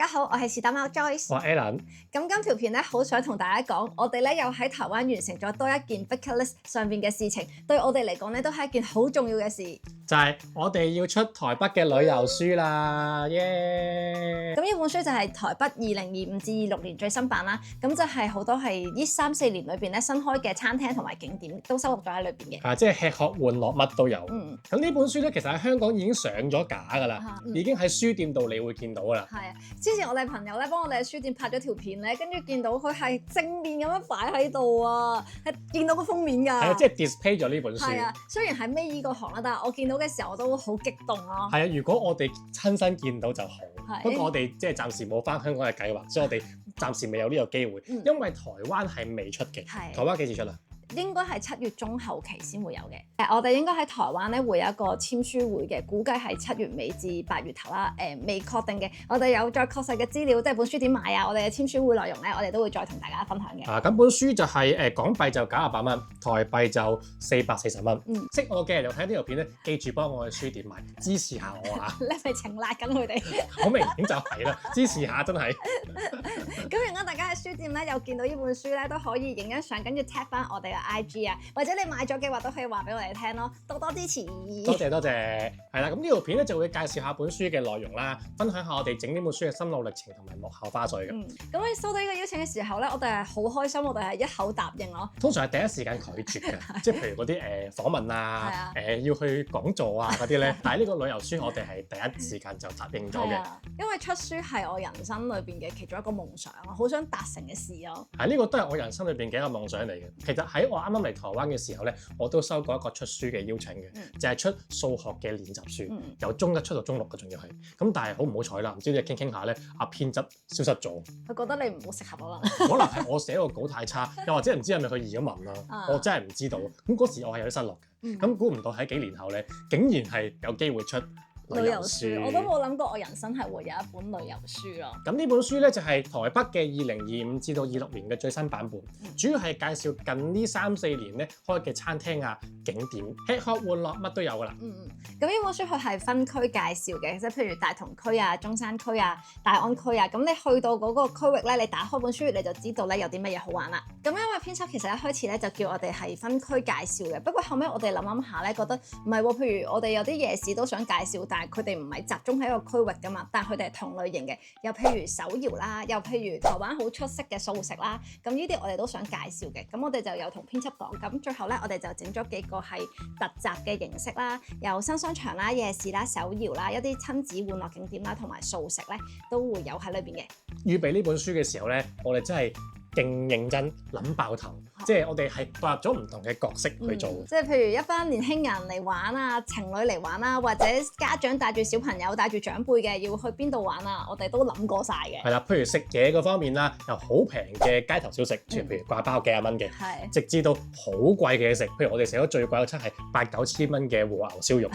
家好，我係是但貓 Joyce。我係 Alan。咁今條片咧，好想同大家講，我哋咧又喺台灣完成咗多一件 bucket list 上邊嘅事情，對我哋嚟講咧都係一件好重要嘅事。就係我哋要出台北嘅旅遊書啦，耶！咁呢本書就係台北2025至26年最新版啦。咁就係好多係呢3-4年裏邊咧新開嘅餐廳同埋景點都收錄咗喺裏邊嘅。即係吃喝玩樂乜都有。咁呢本書咧，其實喺香港已經上咗架㗎啦，已經喺書店度你會見到㗎啦。係啊，之前我哋朋友咧幫我哋喺書店拍咗條片咧，跟住見到佢係正面咁樣擺喺度啊，係見到個封面㗎。係啊，即係 display 咗呢本書。係啊，雖然係尾依個行啦，但係我見到嘅時候我都好激動咯。係啊，如果我哋親身見到就好。係。不過我哋即係暫時冇返香港嘅計劃，所以我哋暫時未有呢個機會，因為台灣係未出嘅。係。台灣幾時出啊？應該係7月中後期先會有嘅。我哋應該喺台灣咧會有一個簽書會嘅，估計係7月尾至8月頭啦。未確定嘅，我哋有再確實嘅資料，即係本書點買啊，我哋嘅簽書會內容咧，我哋都會再同大家分享嘅。咁本書就係港幣就98蚊，台幣就440蚊。識我嘅人又睇呢條片咧，記住幫我去書店買，支持下我啊！你係咪情辣緊佢哋？好明顯就係啦，支持下真係。咁如果大家喺書店咧有見到呢本書咧，都可以影一相，跟住 tag 翻我哋嘅IG 啊，或者你買咗嘅話都可以話俾我哋聽咯，多多支持。多謝多謝，係啦，咁呢條片咧就會介紹下本書嘅內容啦，分享下我哋整呢本書嘅心路歷程同埋幕後花絮嘅。咁你收到呢個邀請嘅時候咧，我哋係好開心，我哋係一口答應咯。通常係第一時間拒絕嘅，即係譬如嗰啲訪問啊，要去講座啊嗰啲咧，但係呢個旅遊書我哋係第一時間就答應咗嘅。因為出書係我人生裏邊嘅其中一個夢想，我好想達成嘅事咯。呢個都係我人生裏邊嘅一個夢想嚟嘅。其實喺我啱啱嚟台灣嘅時候咧，我都收過一個出書嘅邀請嘅，就係出數學嘅練習書，由中1出到中6嘅，仲要係。咁但係好唔好彩啦，唔知你傾傾下咧，阿編輯消失咗。佢覺得你唔好適合啊嘛。可能係我寫個稿太差，又或者唔知係咪佢移咗民啦，我真係唔知道。咁嗰時我係有啲失落嘅。咁估唔到喺幾年後咧，竟然係有機會出旅遊書，我都冇諗過我人生係會有一本旅遊書咯。咁呢本書咧就係台北嘅2025至到26年嘅最新版本，主要係介紹近呢3-4年咧開嘅餐廳啊、景點、吃喝玩樂乜都有噶啦。咁呢本書佢係分區介紹嘅，即係譬如大同區啊、中山區啊、大安區啊。咁你去到嗰個區域咧，你打開本書你就知道咧有啲乜嘢好玩啦。咁因為編輯其實一開始咧就叫我哋係分區介紹嘅，不過後尾我哋諗下咧覺得唔係喎，譬如我哋有啲夜市都想介紹，但係佢哋唔係集中喺一個區域噶嘛，但係佢哋係同類型嘅，又譬如手搖啦，又譬如台灣好出色嘅素食啦，咁呢啲我哋都想介紹嘅。咁我哋就有同編輯講，咁最後咧我哋就整咗幾個係特集嘅形式啦，有新商場啦、夜市啦、手搖啦、一啲親子玩樂景點啦，同埋素食咧都會有喺裏邊嘅。預備呢本書嘅時候咧，我哋真係勁認真諗爆頭，即係我哋係代入咗唔同嘅角色去做。即係譬如一班年輕人嚟玩啊，情侶嚟玩啊，或者家長帶住小朋友、帶住長輩嘅要去邊度玩啊，我哋都諗過晒嘅。係啦，譬如食嘢嗰方面啦，由好平嘅街頭小食，譬如掛包幾廿蚊嘅，直至到好貴嘅嘢食，譬如我哋食咗最貴嗰餐係8-9千蚊嘅和牛燒肉，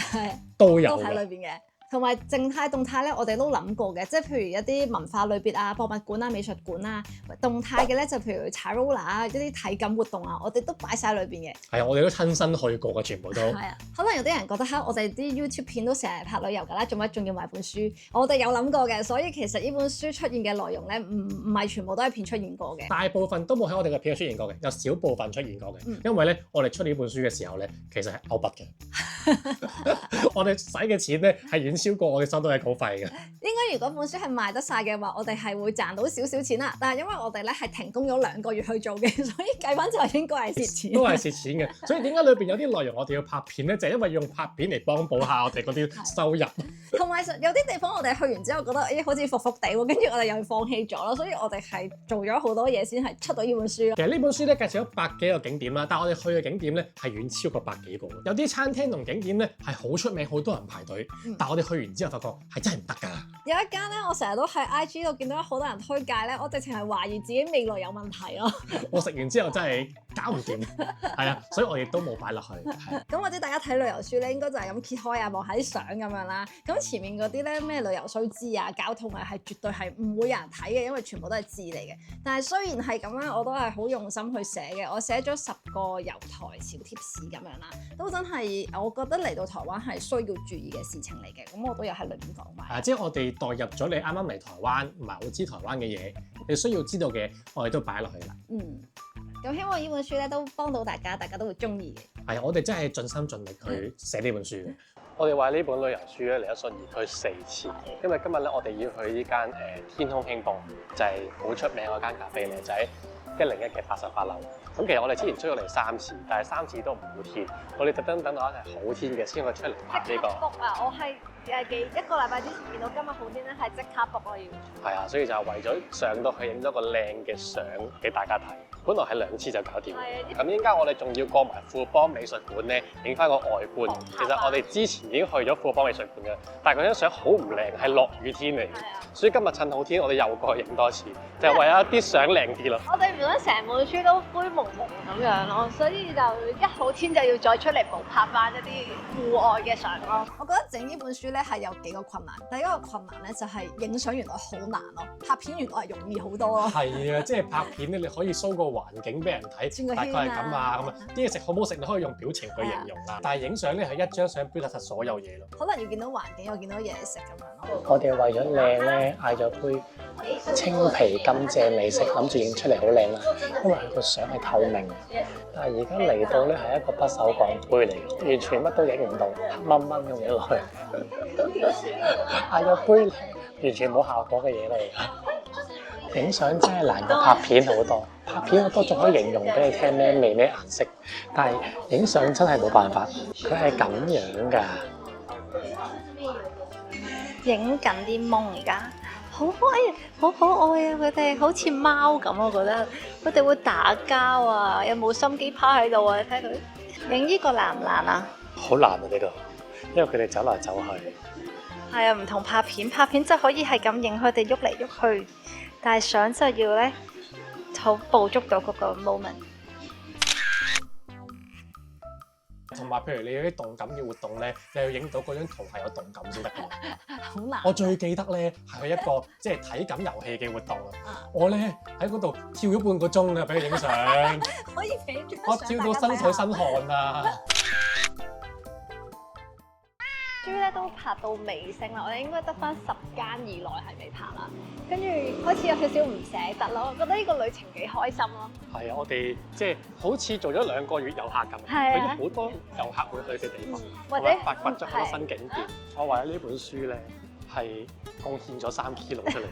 都有喺裏邊嘅。同埋靜態動態咧，我哋都諗過嘅，即係譬如一啲文化類別啊、博物館啊、美術館啊，動態嘅咧就譬如踩 roller 啊、一啲體感活動啊，我哋都擺晒裏邊嘅。係啊，我哋都親身去過嘅，全部都。係啊，可能有啲人覺得我哋啲 YouTube 片都成日拍旅遊㗎啦，做乜仲要買本書？我哋有諗過嘅，所以其實呢本書出現嘅內容咧，唔係全部都係片出現過嘅。大部分都冇喺我哋嘅片出現過嘅，有少部分出現過嘅。因為咧，我哋出呢本書嘅時候咧，其實係嘔筆嘅。我哋使嘅錢咧係遠超過我哋收到嘅稿費嘅。應該如果本書係賣得晒嘅話，我哋係會賺到少少錢啦。但係因為我哋咧係停工咗2個月去做嘅，所以計翻就應該係蝕錢。都係蝕錢嘅。所以點解裏邊有啲內容我哋要拍片咧？就係因為用拍片嚟幫補下我哋嗰啲收入。同埋有啲地方我哋去完之後覺得好似服服地喎，跟住我哋又放棄咗咯。所以我哋係做咗好多嘢先係出到呢本書咯。其實呢本書咧介紹咗100幾個景點啦，但係我哋去嘅景點咧係遠超過100幾個。有啲餐廳同景點咧係好出名，好多人排隊，但係我哋去完之後發覺係真係唔得㗎。有一間咧，我成日都喺 IG 度見到好多人推介咧，我直情係懷疑自己味蕾有問題咯。我食完之後真係搞唔掂，係啊，所以我亦都冇擺落去。咁或者大家睇旅遊書咧，應該就係咁揭開啊，望下啲相咁樣啦。咁前面嗰啲咧咩旅遊須知啊、交通啊，係絕對係唔會有人睇嘅，因為全部都係字嚟嘅。但係雖然係咁啦，我都係好用心去寫嘅。我寫咗10個遊台小貼士咁樣啦，都真係我覺得嚟到台灣係需要注意嘅事情嚟嘅。咁我都有喺裏面講埋。即係我哋代入咗你啱啱嚟台灣，唔係好知台灣嘅嘢，你需要知道嘅，我哋都擺落去啦。咁希望呢本書咧都幫到大家，大家都會中意嘅。係啊，我哋真係盡心盡力去寫呢本書嘅。我哋為呢本旅遊書咧嚟咗信義區4次，因為今日咧我哋要去呢間天空輕蹦，就係好出名嗰間咖啡咧，就喺101嘅88樓。咁其實我哋之前出咗嚟3次，但係3次都唔好天，我哋特登等到一係好天嘅先可以出嚟拍呢個。book啊！我係一個禮拜之前見到今日好天咧，係即刻 book 咯要。係啊，所以就係為咗上到去影咗個靚嘅相俾大家睇。本來係2次就搞掂。咁依家我哋仲要過埋富邦美術館咧，影翻個外觀。其實我哋之前已經去咗富邦美術館嘅，但係嗰張相好唔靚，係落雨天嚟嘅。所以今日趁好天，我哋又過去影多次，就係為咗啲相靚啲咯。我哋唔想成本書都灰蒙蒙咁樣咯，所以就一好天就要再出嚟補拍翻一啲戶外嘅相咯。我覺得整呢本書咧係有幾個困難，第一個困難咧就係影相原來好難咯，拍片原來係容易好多咯。係啊，即係拍片咧，你可以 show 個環境俾人睇，大概係咁啊，咁啊，啲嘢食好唔好食，你可以用表情去形容啊。但係影相咧係一張相表達晒所有嘢咯。可能要見到環境，又見到嘢食咁樣咯。我哋為咗靚咧，嗌咗杯青皮甘蔗美式，諗住影出嚟好靚啦，因為佢個相係透明。但係而家嚟到咧係一個不鏽鋼杯嚟嘅，完全乜都影唔到，黑掹掹咁影落去。嗌咗杯完全冇效果嘅嘢嚟㗎。影相真係難過拍片好多，拍片我都仲可以形容俾你聽咩味咩顏色，但係影相真係冇辦法，佢係咁樣㗎。影緊啲蚊而家，好可愛啊！佢哋好似貓咁，我覺得佢哋會打交啊，有冇心機趴喺度啊？你睇佢影呢個難唔難啊？好難啊呢個，因為佢哋走嚟走去。係啊，唔同拍片就可以係咁影佢哋喐嚟喐去，但係相就要咧好捕捉到嗰個 moment。同埋，譬如你有啲動感嘅活動咧，你要影到嗰張圖係有動感先得㗎。好難。我最記得咧係去一個即係體感遊戲嘅活動啊！我咧喺嗰度跳咗半個鐘啊，俾佢影相。可以俾張相我跳到身水身汗啊！書咧都拍到尾聲啦，我哋應該得翻10間以內係未拍啦，跟住開始有少少唔捨得咯，我覺得呢個旅程幾開心咯。係啊，我哋即係好似做咗2個月遊客咁，去咗好多遊客會去嘅地方，或者發掘咗好多新景點。我為咗呢本書咧係貢獻咗3 kg 出嚟，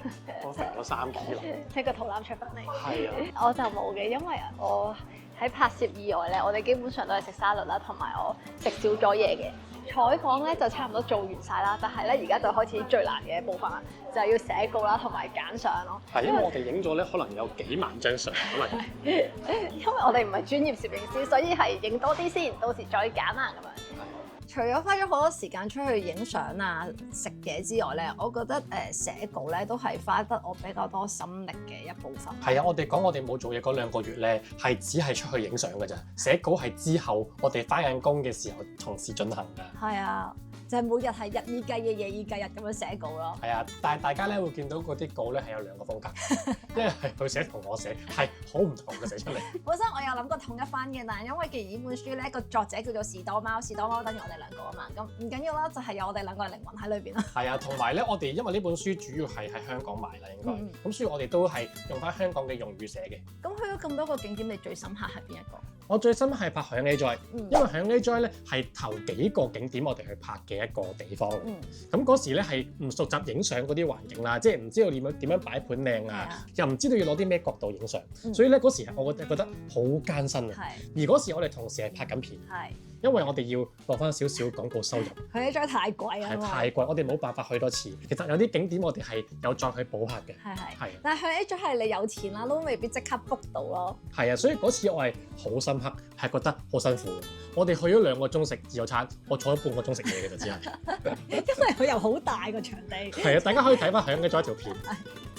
我肥咗3 kg。即係個肚腩出翻嚟。係啊，我就冇嘅，因為我喺拍攝以外咧，我哋基本上都係食沙律啦，同埋我食少咗嘢嘅。採訪咧就差唔多做完晒啦，但係咧而家就開始最難嘅部分啦，就係要寫稿啦，同埋揀相咯。係因為我哋影咗咧，可能有幾萬張相，可能。因為我哋唔係專業攝影師，所以係影多啲先，到時再揀啊咁樣。除咗花咗好多時間出去影相啊、食嘢之外咧，我覺得寫稿咧都係花得我比較多心力嘅一部分。係啊，我哋講我哋冇做嘢嗰2個月咧，係只係出去影相㗎咋，寫稿係之後我哋返緊工嘅時候同時進行㗎。係啊，就係每日係日以繼夜、夜以繼日咁樣寫稿咯。係啊，但係大家咧會見到嗰啲稿咧係有2個風格，一係佢寫同我寫係好唔同嘅寫出嚟。本身我有諗過統一翻嘅，但係因為既然呢本書咧個作者叫做士多貓，士多貓等於我哋2個啊嘛，咁唔緊要啦，就係有我哋2個嘅靈魂喺裏邊啦。係啊，同埋咧我哋因為呢本書主要係喺香港賣啦，應該，咁所以我哋都係用翻香港嘅用語寫嘅。咁去咗咁多個景點，你最深刻係邊一個？我最深刻係拍響 A Joy，因為響 A Joy 咧係頭幾個景點我哋去拍嘅一個地方嚟。咁嗰時咧係唔熟習影相嗰啲環境啦，即係唔知道點樣擺盤靚啊，又唔知道要攞啲咩角度影相，所以咧嗰時我覺得好艱辛啊。而嗰時我哋同時係拍緊片，因為我哋要落翻少少廣告收入。響 A Joy 太貴啊，係太貴，我哋冇辦法去多次。其實有啲景點我哋係有再去補拍嘅。係。但係響 A Joy 係你有錢啦，都未必即刻 book 到咯。係啊，所以嗰次我係好深刻，係覺得好辛苦。我哋去咗2個鐘食自助餐，我坐咗半個鐘食嘢嘅就只係。因為佢又好大個場地。係啊，大家可以睇翻響 A Joy 條片。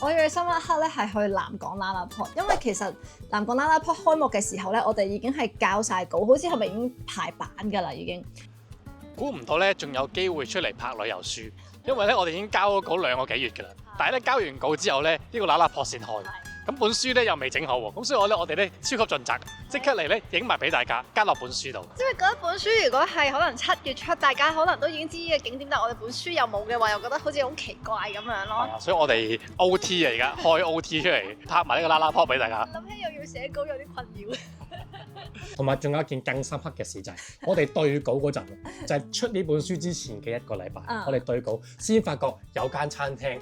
我最深刻咧係去南港 LaLaport， 因為其實南港 LaLaport 開幕嘅時候咧，我哋已經係交晒稿，好似係咪已經排版㗎啦已經？估唔到咧，仲有機會出嚟拍旅遊書，因為咧我哋已經交咗稿2個幾月㗎啦。但係咧交完稿之後咧，呢個 LaLaport先開。咁本書咧又未整好喎，咁所以我哋咧超級盡責，即刻嚟咧影埋俾大家，加落本書度。因為嗰一本書如果係可能7月出，大家可能都已經知呢個景點，但係我哋本書又冇嘅話，又覺得好似好奇怪咁樣咯。係啊，所以我哋 OT 啊，而家開 OT 出嚟拍埋呢個 LaLaport 俾大家。諗起又要寫稿，有啲困擾。同埋仲有一件更深刻嘅事就係，我哋對稿嗰陣，就係出呢本書之前嘅1個禮拜，我哋對稿先發覺有間餐廳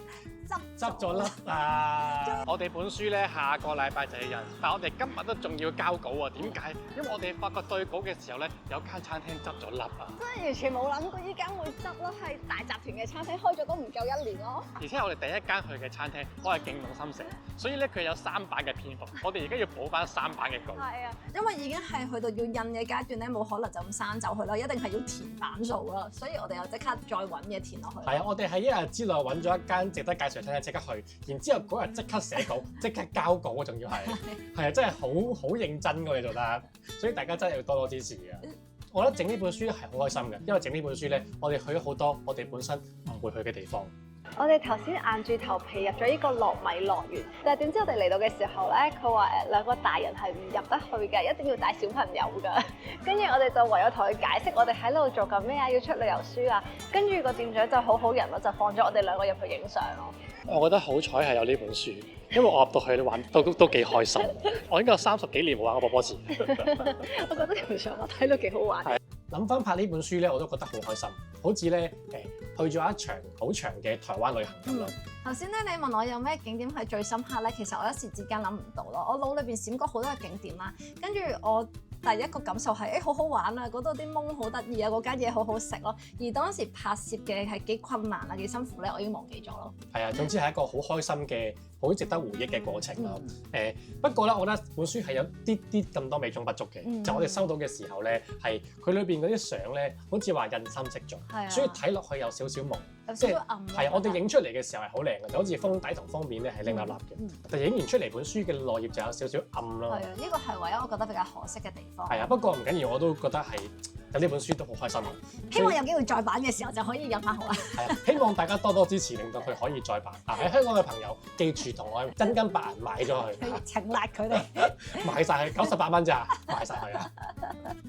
執咗笠啊！我哋本書咧下個禮拜就係印，但係我哋今日都仲要交稿啊！點解？因為我哋發覺對稿嘅時候咧，有間餐廳執咗笠啊！真係完全冇諗過依間會執咯，係大集團嘅餐廳開咗都唔夠1年咯。而且我哋第一間去嘅餐廳，我係勁用心食，所以咧佢有3版嘅篇幅，我哋而家要補翻3版嘅稿。係啊，因為已經係去到要印嘅階段咧，冇可能就咁生走佢咯，一定係要填版數啦，所以我哋又即刻再揾嘢填落去。係啊，我哋喺1日之內揾咗一間值得介紹嘅餐廳，即刻去。然之後嗰日即刻寫稿，即刻交稿，仲要係係啊，真係好認真㗎，你做得，所以大家真係要多多支持嘅。我覺得整呢本書係好開心嘅，因為整呢本書咧，我哋去咗好多我哋本身唔會去嘅地方。我哋頭先硬住頭皮入咗呢個糯米樂園，但係點知我哋嚟到嘅時候咧，佢話2個大人係唔入得去嘅，一定要帶小朋友㗎。跟住我哋就唯有同佢解釋，我哋喺度做緊咩啊，要出旅遊書啊。跟住個店長就好好人咯，就放咗我哋2個入去影相咯。我覺得好彩係有呢本書，因為我入到去玩都幾開心。我應該有30幾年冇玩過波波池。我覺得條上我睇到幾好玩。諗翻拍呢本書咧，我都覺得好開心，好似咧去咗一場好長嘅台灣旅行咁咯。頭先咧，你問我有咩景點係最深刻咧，其實我一時之間諗唔到咯。我腦裏邊閃過好多嘅景點啦，跟住我第一個感受係好好玩啊，嗰度啲檬好得意啊，嗰間嘢好好食咯。而當時拍攝嘅係幾困難啊，幾辛苦咧，我已經忘記咗咯。係啊，總之係一個好開心嘅、好值得回憶嘅過程咯。不過咧，我覺得本書係有啲咁多美中不足嘅。就我哋收到嘅時候咧，係佢裏邊嗰啲相咧，好似話印心式咗，所以睇落去有少少朦。即係暗。係啊，我哋影出嚟嘅時候係好靚嘅，就好似封底同封面咧係拎立立嘅。但係影完出嚟本書嘅內頁就有少少暗咯。係啊，呢個係唯一我覺得比較可惜嘅地方。係啊，不過唔緊要，我都覺得係有呢本書都好開心啊！希望有機會再版嘅時候就可以印翻好啦。係啊，希望大家多多支持，令到佢可以再版。喺香港嘅朋友記住同我真金白銀買咗佢，請辣佢哋買晒佢98蚊咋，買晒佢啊！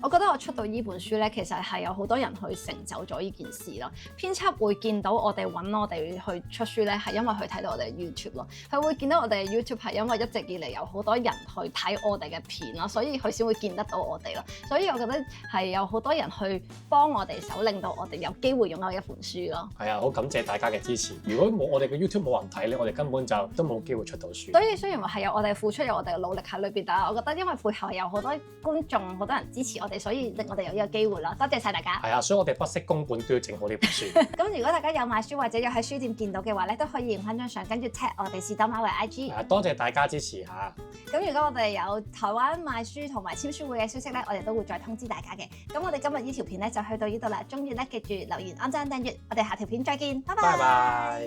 我覺得我出到呢本書咧，其實係有好多人去成就咗呢件事咯。編輯會見到我哋揾我哋去出書咧，係因為佢睇到我哋嘅 YouTube 咯。佢會見到我哋嘅 YouTube 係因為一直以嚟有好多人去睇我哋嘅片咯，所以佢先會見得到我哋咯。所以我覺得係有好多人去幫我哋手，令到我哋有機會擁有一本書咯。係啊，好感謝大家嘅支持。如果冇我哋嘅 YouTube 冇人睇咧，我哋根本就都冇機會出到書。所以雖然話係有我哋嘅付出，有我哋嘅努力喺裏邊，但係我覺得因為背後有好多觀眾、好多人支持我哋，所以令我哋有呢個機會咯。多謝晒大家。係啊，所以我哋不惜工本都要整好呢本書。咁如果大家有買書或者有喺書店見到嘅話咧，都可以影翻張相，跟住 tag 我哋士多貓嘅 IG。係啊，多謝大家支持嚇。咁如果我哋有台灣賣書同埋簽書會嘅消息咧，我哋都會再通知大家嘅。咁我哋今日呢條片咧就去到呢度啦。中意咧記住留言、按讚、訂閱。我哋下條片再見，拜拜。拜拜。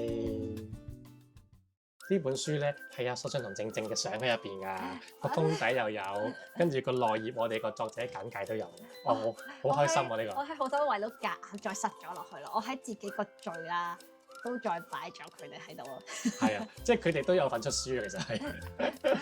呢本書咧係有手信同正正嘅相喺入邊㗎，個封底又有，跟住個內頁我哋個作者簡介都有。哇，好開心啊！呢個我喺好多位都夾再塞咗落去咯。我喺自己個序啦，都再擺咗佢哋喺度咯。係啊，即係佢哋都有份出書嘅，其實係。